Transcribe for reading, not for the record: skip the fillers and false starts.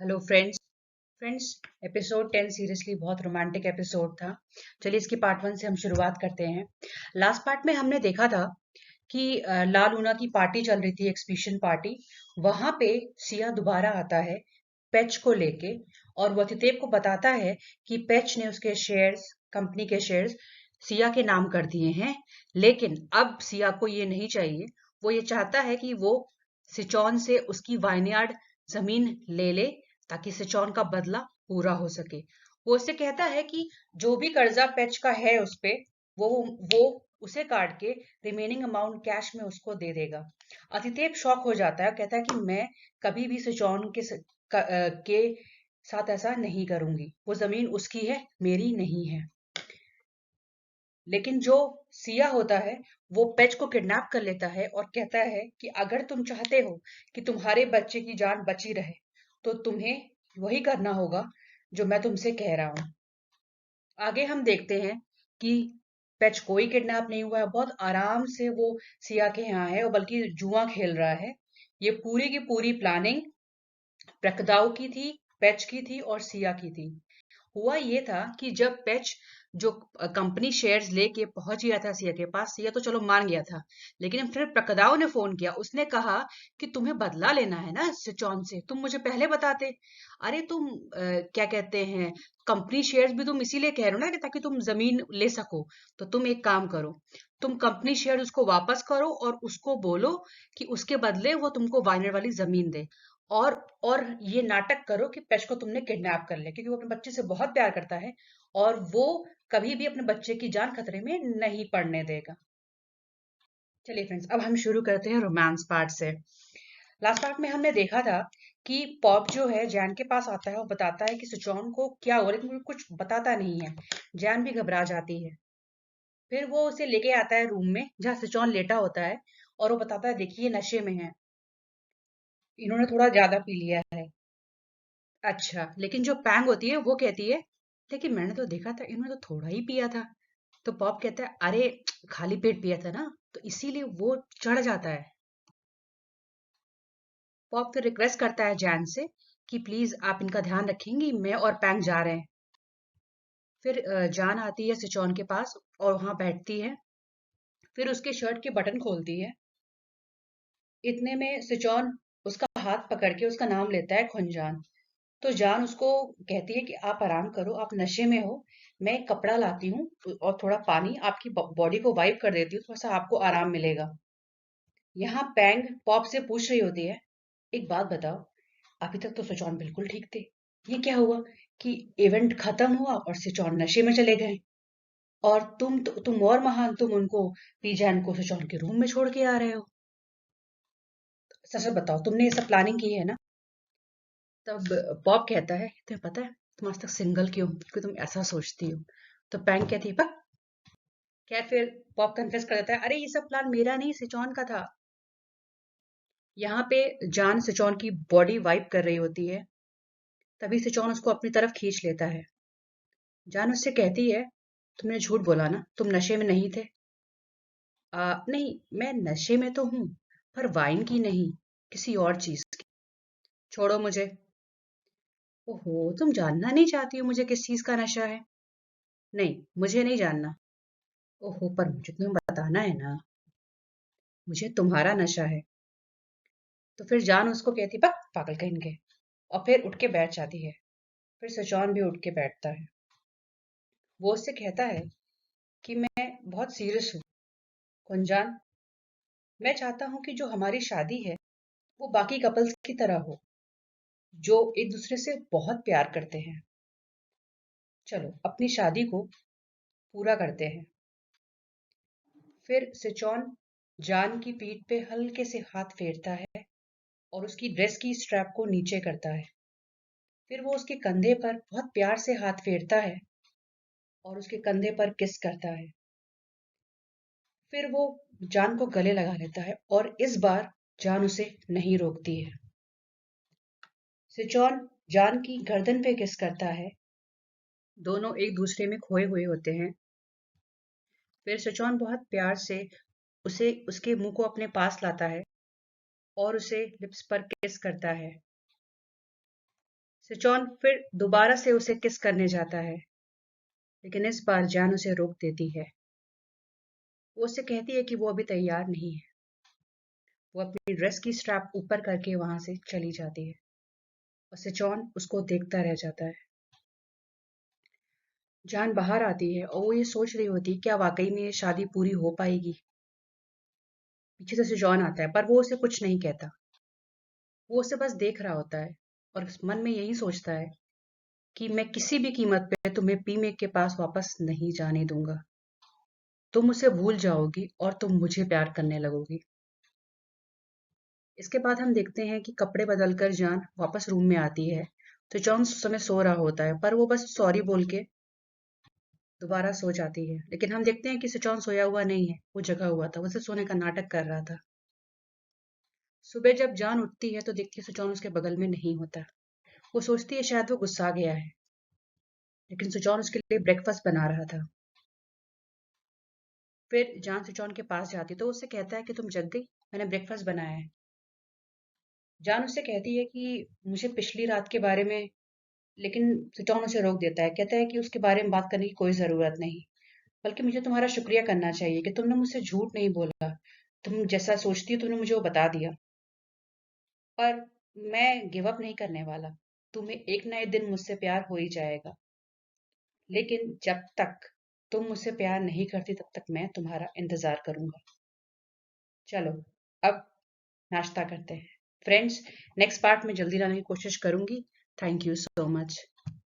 Hello friends episode 10 seriously बहुत romantic episode था। चलिए इसकी पार्ट 1 से हम शुरुआत करते हैं। लास्ट पार्ट में हमने देखा था कि ला लूना की पार्टी चल रही थी, एक्सपीडिशन पार्टी। वहां पे सिया दोबारा आता है पेच को लेके, और वो अतिदेव को बताता है कि पेच ने उसके शेयर्स, कंपनी के शेयर्स सिया के नाम कर दिए हैं। लेकिन अब सिया को ये नहीं चाहिए। वो ये चाहता है कि वो सिचौन से उसकी वाइनयार्ड जमीन ले ले, ताकि सिचौन का बदला पूरा हो सके। वो उससे कहता है कि जो भी कर्जा पेच का है उस पे, वो वो उसे काट के रिमेनिंग अमाउंट कैश में उसको दे देगा। अतिदेव शॉक हो जाता है, कहता है कि मैं कभी भी सिचौन के साथ ऐसा नहीं करूंगी। वो जमीन उसकी है, मेरी नहीं है। लेकिन जो सिया होता है वो पेच को किडनैप कर लेता है और कहता है कि अगर तुम चाहते हो कि तुम्हारे बच्चे की जान बची रहे, तो तुम्हें वही करना होगा जो मैं तुमसे कह रहा हूं। आगे हम देखते हैं कि पेच कोई किडनैप नहीं हुआ है, बहुत आराम से वो सिया के यहाँ है, और बल्कि जुआ खेल रहा है। ये पूरी की पूरी प्लानिंग प्रकदाव की थी, पेच की थी और सिया की थी। हुआ ये था कि जब पेच जो कंपनी शेयर्स लेके पहुंच गया था सिया के पास, सिया तो चलो मान गया था। लेकिन फिर प्रकदाव ने फोन किया, उसने कहा कि तुम्हें बदला लेना है ना सिचौन से, तुम मुझे पहले बताते। अरे तुम क्या कहते हैं, कंपनी शेयर्स भी तुम इसीलिए कह रहे हो ना, कि ताकि तुम जमीन ले सको। तो तुम एक काम करो, तुम कंपनी शेयर उसको वापस करो और उसको बोलो कि उसके बदले वो तुमको वाइनर वाली जमीन दे। और और ये नाटक करो कि पेच को तुमने किडनैप कर लिया, क्योंकि वो अपने बच्चे से बहुत प्यार करता है और वो कभी भी अपने बच्चे की जान खतरे में नहीं पड़ने देगा। चलिए फ्रेंड्स, अब हम शुरू करते हैं रोमांस पार्ट से। लास्ट पार्ट में हमने देखा था कि पॉप जो है जैन के पास आता है और बताता है कि सिचौन को क्या हुआ, लेकिन वो कुछ बताता नहीं है। जैन भी घबरा जाती है। फिर वो उसे लेके आता है रूम में जहाँ सिचौन लेटा होता है, और वो बताता है देखिए नशे में है, इन्होंने थोड़ा ज्यादा पी लिया है। अच्छा, लेकिन जो पैंग होती है वो कहती है लेकिन मैंने तो देखा था इन्होंने तो थोड़ा ही पिया था। तो पॉप कहता है अरे खाली पेट पिया था ना, तो इसीलिए वो चढ़ जाता है। पॉप फिर रिक्वेस्ट करता है जैन से कि प्लीज आप इनका ध्यान रखेंगी, मैं और पैंग जा रहे हैं। फिर जान आती है सिचौन के पास और वहां बैठती है। फिर उसके शर्ट के बटन खोलती है। इतने में सिचौन उसका हाथ पकड़ के उसका नाम लेता है खुनजान। तो जान उसको कहती है कि आप आराम करो, आप नशे में हो। मैं एक कपड़ा लाती हूँ और थोड़ा पानी आपकी बॉडी को वाइप कर देती हूँ, थोड़ा सा आपको आराम मिलेगा। यहाँ पैंग पॉप से पूछ रही होती है, एक बात बताओ, अभी तक तो सिचौन बिल्कुल ठीक थे, ये क्या हुआ कि इवेंट खत्म हुआ और सिचौन नशे में चले गए, और तुम और महान, तुम उनको पीजैन को सिचौन के रूम में छोड़ के आ रहे हो। सच सच बताओ, तुमने ये सब प्लानिंग की है ना? तब पॉप कहता है तुम्हें पता है तुम आज तक सिंगल क्यों, क्योंकि तुम ऐसा सोचती हो। तो पैंग कहती है बक। क्या फिर पॉप कन्फेस कर देता है, अरे ये सब प्लान मेरा नहीं सिचौन का था। यहाँ पे जान सिचौन की बॉडी वाइप कर रही होती है। तभी सिचौन उसको अपनी तरफ खींच लेता है। जान उससे कहती है तुमने झूठ बोला ना, तुम नशे में नहीं थे। नहीं, मैं नशे में तो हूँ, पर वाइन की नहीं, किसी और चीज की। छोड़ो मुझे। ओहो, तुम जानना नहीं चाहती हो मुझे किस चीज का नशा है? नहीं, मुझे नहीं जानना। ओहो, पर मुझे तुम्हें बताना है ना, मुझे तुम्हारा नशा है। तो फिर जान उसको कहती बक पागल कहीं के, और फिर उठ के बैठ जाती है। फिर सचौन भी उठ के बैठता है। वो उससे कहता है कि मैं बहुत सीरियस हूँ कुंजान। मैं चाहता हूँ कि जो हमारी शादी है वो बाकी कपल्स की तरह हो, जो एक दूसरे से बहुत प्यार करते हैं। चलो अपनी शादी को पूरा करते हैं। फिर सिचौन जान की पीठ पे हल्के से हाथ फेरता है और उसकी ड्रेस की स्ट्रैप को नीचे करता है। फिर वो उसके कंधे पर बहुत प्यार से हाथ फेरता है और उसके कंधे पर किस करता है। फिर वो जान को गले लगा लेता है और इस बार जान उसे नहीं रोकती है। सिचौन जान की गर्दन पे किस करता है। दोनों एक दूसरे में खोए हुए होते हैं। फिर सिचौन बहुत प्यार से उसे उसके मुंह को अपने पास लाता है और उसे लिप्स पर किस करता है। सिचौन फिर दोबारा से उसे किस करने जाता है, लेकिन इस बार जान उसे रोक देती है। वो उससे कहती है कि वो अभी तैयार नहीं है। वो अपनी ड्रेस की स्ट्रैप ऊपर करके वहां से चली जाती है और सिचौन उसको देखता रह जाता है। जान बाहर आती है और वो ये सोच रही होती है क्या वाकई में ये शादी पूरी हो पाएगी। पीछे से सिचौन आता है पर वो उसे कुछ नहीं कहता। वो उसे बस देख रहा होता है और मन में यही सोचता है कि मैं किसी भी कीमत पे तुम्हें पीमे के पास वापस नहीं जाने दूंगा। तुम उसे भूल जाओगी और तुम मुझे प्यार करने लगोगी। इसके बाद हम देखते हैं कि कपड़े बदलकर जान वापस रूम में आती है तो जॉन उस समय सो रहा होता है पर वो बस सॉरी बोल के दोबारा सो जाती है। लेकिन हम देखते हैं कि सिचौन सोया हुआ नहीं है, वो जगा हुआ था, वो सिर्फ सोने का नाटक कर रहा था। सुबह जब जान उठती है तो देखती है सिचौन उसके बगल में नहीं होता। वो सोचती है शायद वो गुस्सा गया है, लेकिन सिचौन उसके लिए ब्रेकफास्ट बना रहा था। फिर जान सिचौन के पास जाती है तो उससे कहता है कि तुम जग गई, मैंने ब्रेकफास्ट बनाया है। जान उससे कहती है कि मुझे पिछली रात के बारे में, लेकिन सिटोन उसे रोक देता है, कहता है कि उसके बारे में बात करने की कोई ज़रूरत नहीं, बल्कि मुझे तुम्हारा शुक्रिया करना चाहिए कि तुमने मुझसे झूठ नहीं बोला। तुम जैसा सोचती हो तुमने मुझे वो बता दिया। पर मैं गिव अप नहीं करने वाला। तुम्हें एक ना एक दिन मुझसे प्यार हो ही जाएगा। लेकिन जब तक तुम मुझसे प्यार नहीं करती तब तक मैं तुम्हारा इंतज़ार करूँगा। चलो, अब नाश्ता करते हैं। फ्रेंड्स, नेक्स्ट पार्ट में जल्दी लाने की कोशिश करूँगी। Thank you so much.